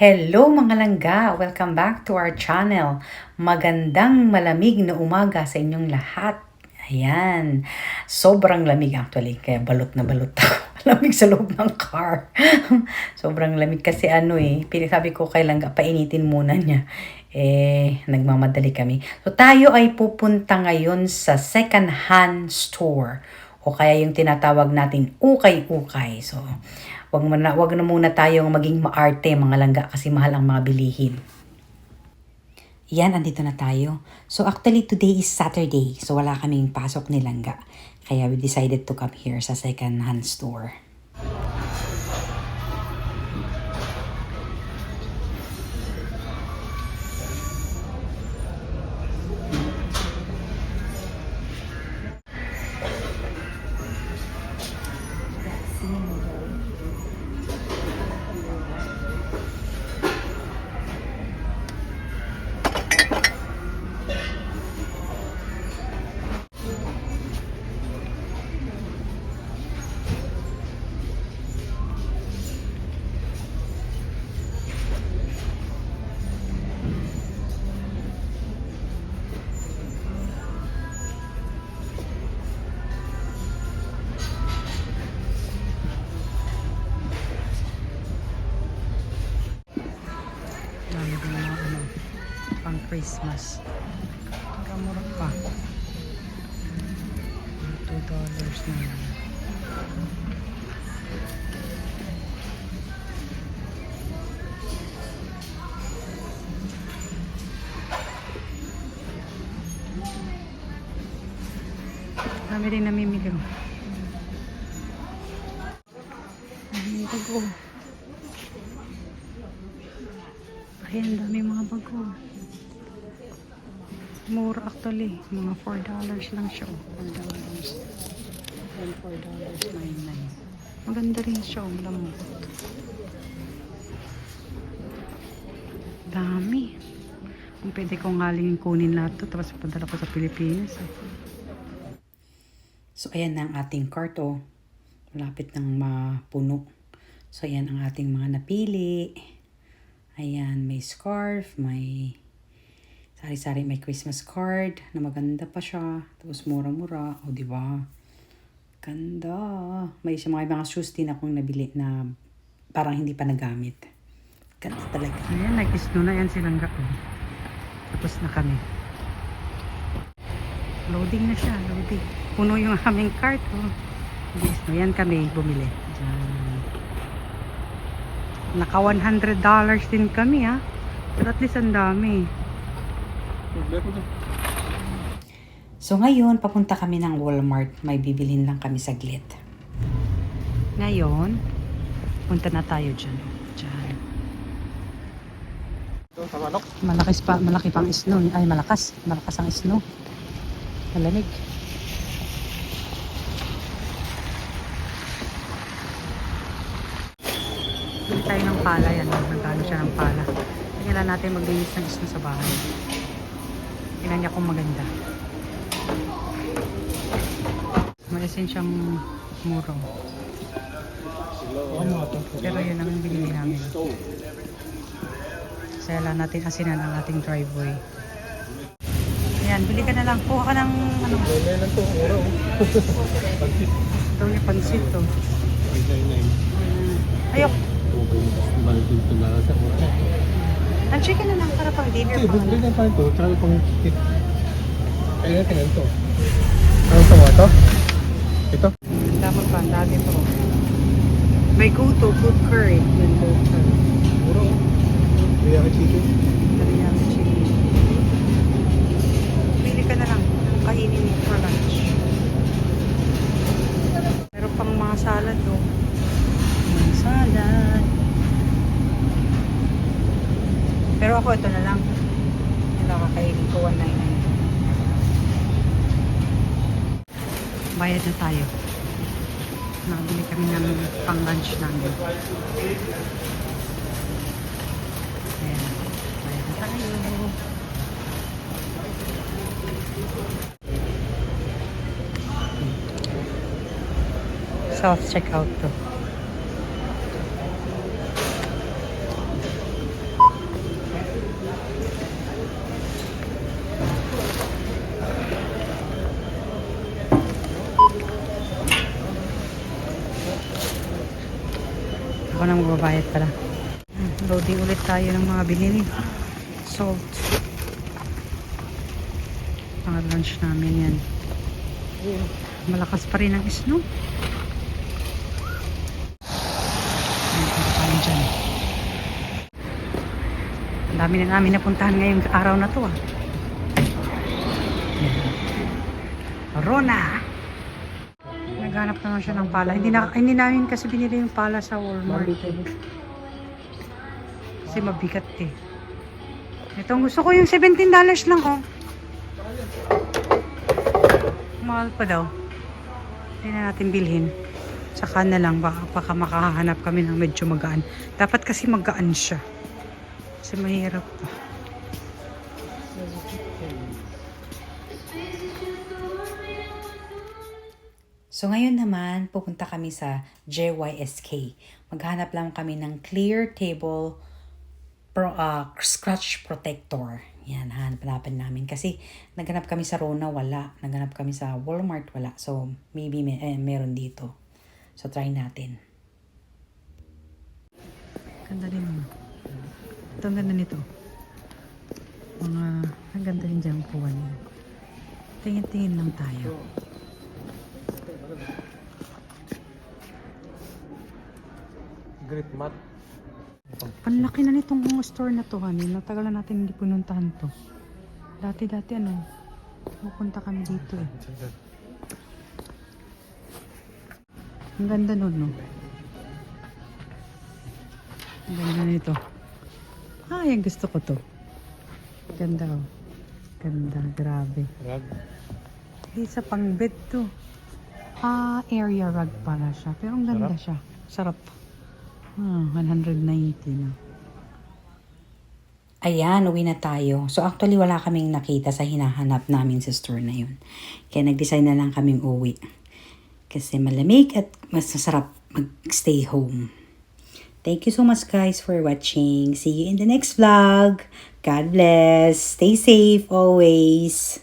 Hello mga langga! Welcome back to our channel. Magandang malamig na umaga sa inyong lahat. Ayan. Sobrang lamig actually. Kaya balot na balot ako. Lamig sa loob ng car. Sobrang lamig kasi sabi ko kay langga, painitin muna niya. Nagmamadali kami. So tayo ay pupunta ngayon sa second hand store. O kaya yung tinatawag natin ukay-ukay. So, wag na muna tayong maging maarte mga langga kasi mahal ang mga bilihin. Yan, andito na tayo. So actually today is Saturday. So wala kaming pasok ni langga. Kaya we decided to come here sa second hand store. Pang Christmas. Kamura pa. $2 na lang. Kami rin namimili. Ay, bago. Ayan, dami mga bago. Mura actually. Mga $4 lang siya. $4. And $4.99. Maganda rin siya. Lamot. Dami. Kung pwede kong galing kunin lahat to tapos padala ko sa Pilipinas. So ayan na ang ating cart. Malapit nang mapuno. So ayan ang ating mga napili. Ayan, may scarf, may sari-sari, may Christmas card na maganda pa siya. Tapos mura-mura. O, diba? Ganda. May mga shoes din akong nabili na parang hindi pa nagamit. Ganda talaga. Ayan, nag-snow na yan silang gato. Tapos na kami. Loading na siya, loading. Puno yung aming cart. Nag-snow. Yan kami bumili. Diyan. Naka $100 din kami Pero at least ang dami. So ngayon, papunta kami ng Walmart. May bibilhin lang kami saglit. Ngayon, punta na tayo dyan. Dyan. Malaki pang snow. Ay, malakas. Malakas ang snow. Malamig. Bili tayo ng pala. Yan. Magkano siya ng pala. Kailangan natin maglinis ng snow sa bahay. Tingnan niya kung maganda. Malasin siyang muro. Pero yun ang binili namin. Kaya lang natin asinan ang ating driveway. Ayan, bili ka na lang. Kuha ka ng ano. Ito yung pansit to. Ayok. Ang chicken na lang para pang dinner pa. Hindi na pa ito. Try pang chicken. Ayun natin ito. Ano ito mo ito? Ito? Dapat pa, dati ito. May goto, food curry. Yung goto. Muro. Teriyaki chicken. Teriyaki chicken. Pili ka na lang. Kainin mo for lunch. Pero pang mga salad Mga salad. Pero ako ito na lang. Ito kakainin ko $1.99. Bayad na tayo. Nakabili kami ng pang lunch namin. Ayan. Bayad na tayo. Self-checkout to. Ako na magbabayad pala. Loading ulit tayo ng mga binili. Salt. Mga lunch namin yan. Malakas pa rin ang snow. Ayan dyan. Ang dami na namin napuntahan ngayong araw na to ah. Ayan. Rona! Naghanap naman siya ng pala. Hindi namin kasi binili yung pala sa Walmart. Kasi mabigat eh. Itong gusto ko yung $17 lang oh. Mahal pa daw. Hindi na natin bilhin. Saka na lang baka makahanap kami ng medyo magaan. Dapat kasi magaan siya. Kasi mahirap pa. So ngayon naman, pupunta kami sa JYSK. Maghanap lang kami ng clear table scratch protector. Yan, hanap-hanapan namin. Kasi naghanap kami sa Rona, wala. Naghanap kami sa Walmart, wala. So maybe meron dito. So try natin. Ganda din mo. Ito ang ganda nito. Ang ganda din dyan po. Tingin-tingin lang tayo. Grip mat. Ang laki na nitong store na to, honey. Natagal na natin hindi pununtahan to. Dati pupunta kami dito eh. Ang ganda nun, no? Ang ganda nito. Yung gusto ko to. Ganda, oh. Ganda, grabe. Rag. Hindi sa pang bed to. Area rug pala siya. Pero ang ganda siya. Sarap. 190 na. Ayan, uwi na tayo. So actually wala kaming nakita sa hinahanap namin sa store na yun. Kaya nag-decide na lang kaming uwi. Kasi malamig at mas masarap mag-stay home. Thank you so much guys for watching. See you in the next vlog. God bless. Stay safe always.